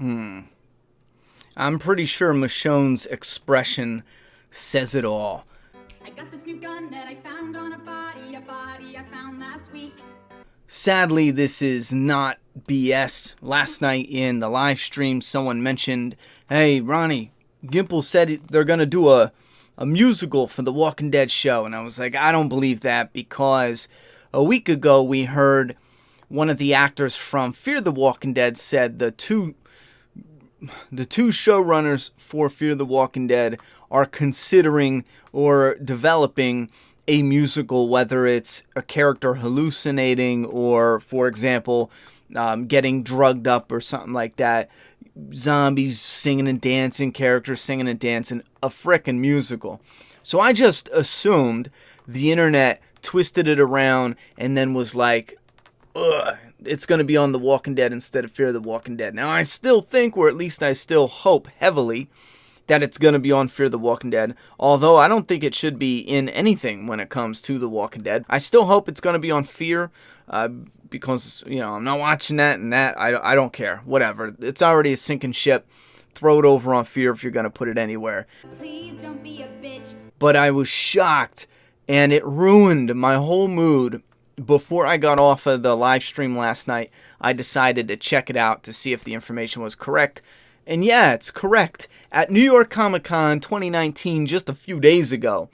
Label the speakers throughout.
Speaker 1: I'm pretty sure Michonne's expression says it all.
Speaker 2: I got this new gun that I found on a body I found last week.
Speaker 1: Sadly, this is not BS. Last night in the live stream, someone mentioned, hey, Ronnie, Gimple said they're going to do a musical for the Walking Dead show. And I was like, I don't believe that, because a week ago we heard one of the actors from Fear the Walking Dead said the two showrunners for Fear the Walking Dead are considering or developing a musical, whether it's a character hallucinating or, for example, getting drugged up or something like that. Zombies singing and dancing, characters singing and dancing, a frickin' musical. So I just assumed the internet twisted it around and then was like, ugh, it's going to be on The Walking Dead instead of Fear the Walking Dead. Now, I still think, or at least I still hope heavily, that it's going to be on Fear the Walking Dead, although I don't think it should be in anything when it comes to The Walking Dead. I still hope it's going to be on Fear, because, I'm not watching that and that. I don't care. Whatever. It's already a sinking ship. Throw it over on Fear if you're going to put it anywhere.
Speaker 2: Please don't be a bitch.
Speaker 1: But I was shocked, and it ruined my whole mood. Before I got off of the live stream last night, I decided to check it out to see if the information was correct. And yeah, it's correct. At New York Comic Con 2019, just a few days ago,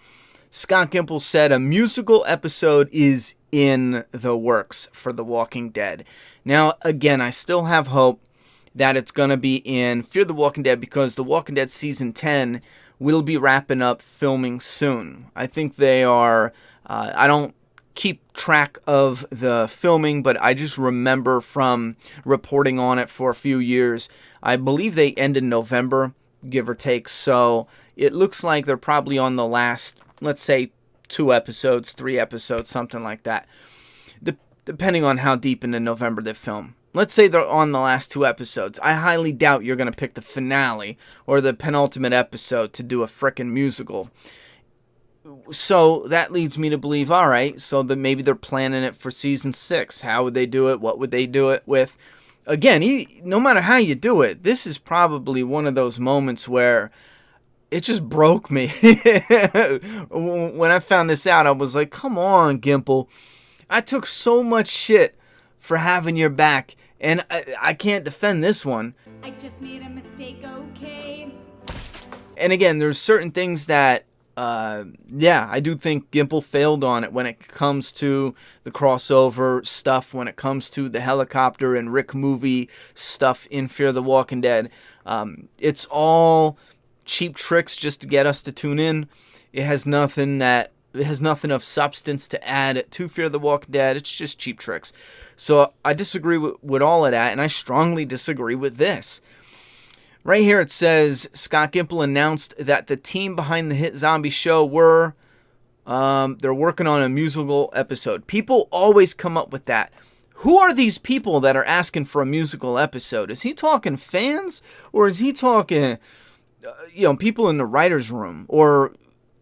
Speaker 1: Scott Gimple said a musical episode is in the works for The Walking Dead. Now, again, I still have hope that it's going to be in Fear the Walking Dead, because The Walking Dead Season 10 will be wrapping up filming soon. I think they are, I don't keep track of the filming, but I just remember from reporting on it for a few years. I believe they end in November, give or take, so it looks like they're probably on the last, let's say, 2 episodes, 3 episodes, something like that, depending on how deep into November they film. Let's say they're on the last 2 episodes. I highly doubt you're going to pick the finale or the penultimate episode to do a frickin' musical. So that leads me to believe, all right, so that maybe they're planning it for Season 6. How would they do it? What would they do it with? Again, no matter how you do it, this is probably one of those moments where it just broke me. When I found this out, I was like, come on, Gimple. I took so much shit for having your back, and I can't defend this one.
Speaker 2: I just made a mistake, okay?
Speaker 1: And again, there's certain things that, I do think Gimple failed on it when it comes to the crossover stuff, when it comes to the helicopter and Rick movie stuff in Fear the Walking Dead. It's all cheap tricks just to get us to tune in. It has nothing of substance to add to Fear the Walking Dead. It's just cheap tricks. So I disagree with all of that, and I strongly disagree with this. Right here it says, Scott Gimple announced that the team behind the hit zombie show they're working on a musical episode. People always come up with that. Who are these people that are asking for a musical episode? Is he talking fans, or is he talking, people in the writer's room, or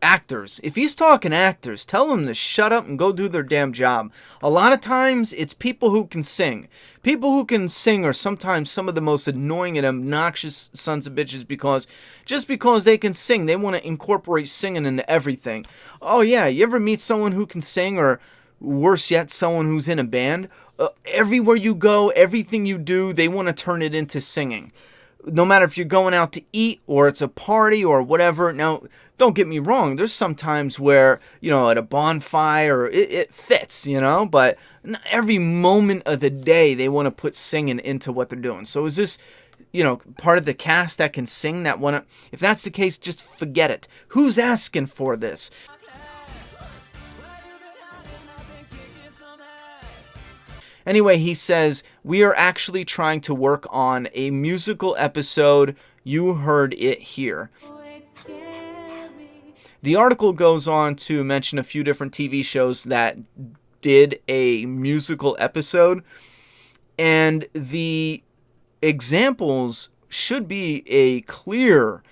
Speaker 1: actors? If he's talking actors, tell them to shut up and go do their damn job. A lot of times, it's people who can sing. People who can sing are sometimes some of the most annoying and obnoxious sons of bitches, because just because they can sing, they want to incorporate singing into everything. Oh yeah, you ever meet someone who can sing, or worse yet, someone who's in a band? Everywhere you go, everything you do, they want to turn it into singing. No matter if you're going out to eat or it's a party or whatever. Now, don't get me wrong. There's some times where, at a bonfire, it fits, but every moment of the day they want to put singing into what they're doing. So is this, part of the cast that can sing that want to? If that's the case, just forget it. Who's asking for this? Anyway, he says, we are actually trying to work on a musical episode. You heard it here. The article goes on to mention a few different TV shows that did a musical episode, and the examples should be a clear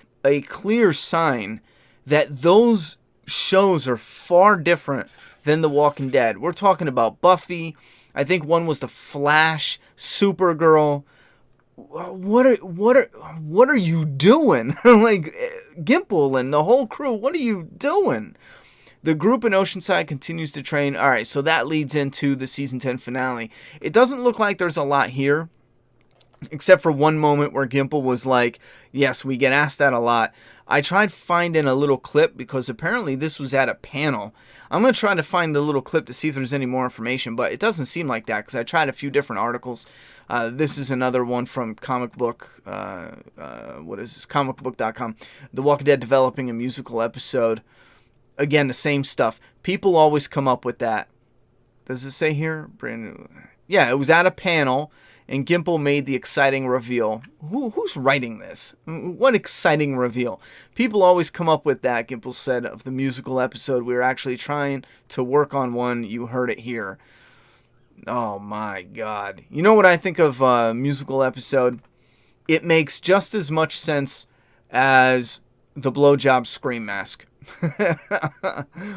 Speaker 1: sign that those shows are far different than The Walking Dead. We're talking about Buffy. I think one was The Flash, Supergirl, what are you doing? Like, Gimple and the whole crew, what are you doing? The group in Oceanside continues to train. All right, so that leads into the season 10 finale. It doesn't look like there's a lot here, except for one moment where Gimple was like, yes, we get asked that a lot. I tried finding a little clip because apparently this was at a panel. I'm going to try to find the little clip to see if there's any more information, but it doesn't seem like that because I tried a few different articles. This is another one from comic book, what is this, comicbook.com. The Walking Dead developing a musical episode. Again, the same stuff. People always come up with that. Does it say here? Brand new. Yeah, it was at a panel, and Gimple made the exciting reveal. Who's writing this? What exciting reveal? People always come up with that, Gimple said, of the musical episode. We were actually trying to work on one. You heard it here. Oh, my God. You know what I think of a musical episode? It makes just as much sense as the blowjob scream mask.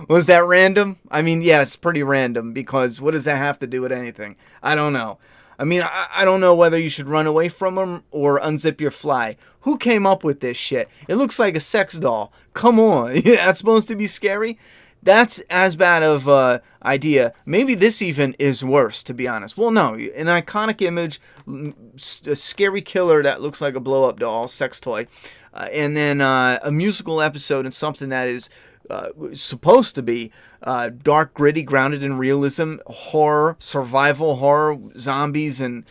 Speaker 1: Was that random? I mean, yes, pretty random, because what does that have to do with anything? I don't know. I mean, I don't know whether you should run away from them or unzip your fly. Who came up with this shit? It looks like a sex doll. Come on. That's supposed to be scary? That's as bad of a idea. Maybe this even is worse, to be honest. Well, no. An iconic image, a scary killer that looks like a blow-up doll, sex toy. And then a musical episode and something that is supposed to be dark, gritty, grounded in realism, horror, survival horror, zombies, and,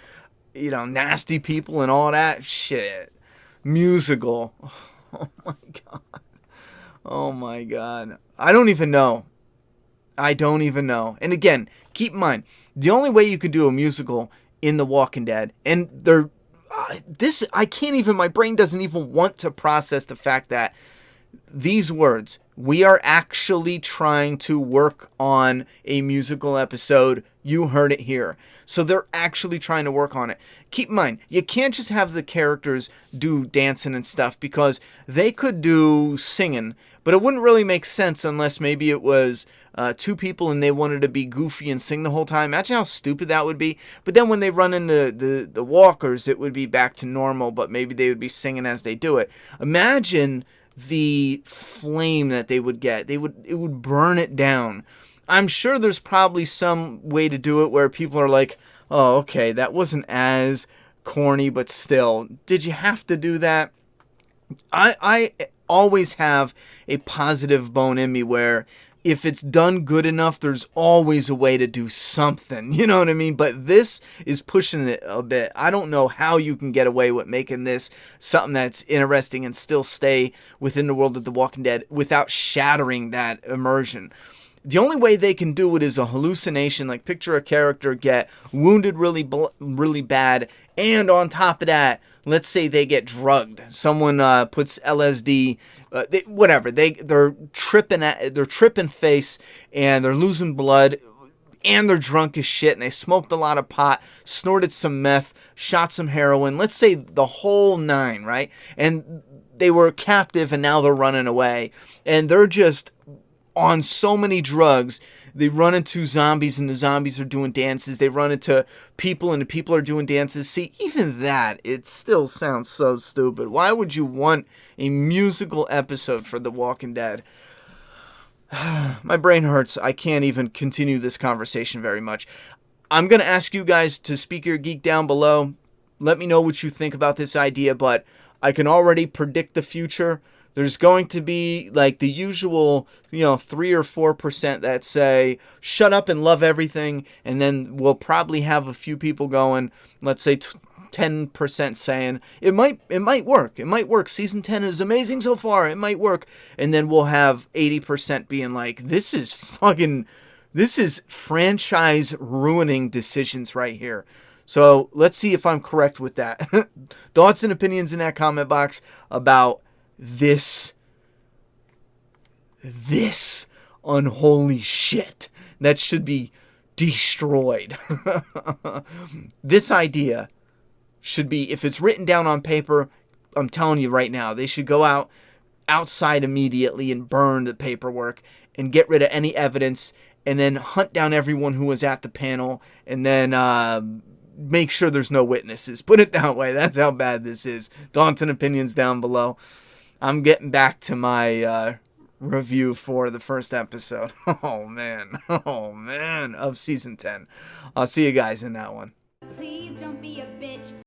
Speaker 1: you know, nasty people and all that shit. Musical. Oh my God. Oh my God. I don't even know. And again, keep in mind, the only way you could do a musical in The Walking Dead, and they're I can't even, my brain doesn't even want to process the fact that these words, we are actually trying to work on a musical episode. You heard it here. So they're actually trying to work on it. Keep in mind, you can't just have the characters do dancing and stuff, because they could do singing, but it wouldn't really make sense unless maybe it was two people and they wanted to be goofy and sing the whole time. Imagine how stupid that would be. But then when they run into the walkers, it would be back to normal, but maybe they would be singing as they do it. Imagine the flame that they would get. It would burn it down. I'm sure there's probably some way to do it where people are like, oh, okay, that wasn't as corny, but still, did you have to do that? I always have a positive bone in me where if it's done good enough, there's always a way to do something. You know what I mean? But this is pushing it a bit. I don't know how you can get away with making this something that's interesting and still stay within the world of The Walking Dead without shattering that immersion. The only way they can do it is a hallucination. Like, picture a character get wounded really bad, and on top of that, let's say they get drugged. Someone puts LSD, whatever. They're tripping face, and they're losing blood, and they're drunk as shit, and they smoked a lot of pot, snorted some meth, shot some heroin. Let's say the whole nine, right? And they were captive, and now they're running away, and they're just on so many drugs. They run into zombies, and the zombies are doing dances. They run into people, and the people are doing dances. See, even that, it still sounds so stupid. Why would you want a musical episode for The Walking Dead? My brain hurts. I can't even continue this conversation very much. I'm going to ask you guys to speak your geek down below. Let me know what you think about this idea, but I can already predict the future. There's going to be like the usual, 3 or 4% that say, shut up and love everything. And then we'll probably have a few people going, let's say 10% saying, it might work. It might work. Season 10 is amazing so far. It might work. And then we'll have 80% being like, this is franchise ruining decisions right here. So let's see if I'm correct with that. Thoughts and opinions in that comment box about this unholy shit that should be destroyed. This idea should be, if it's written down on paper, I'm telling you right now, they should go outside immediately and burn the paperwork and get rid of any evidence, and then hunt down everyone who was at the panel, and then make sure there's no witnesses. Put it that way. That's how bad this is. Daunting opinions down below. I'm getting back to my review for the first episode. Oh man, of season 10. I'll see you guys in that one.
Speaker 2: Please don't be a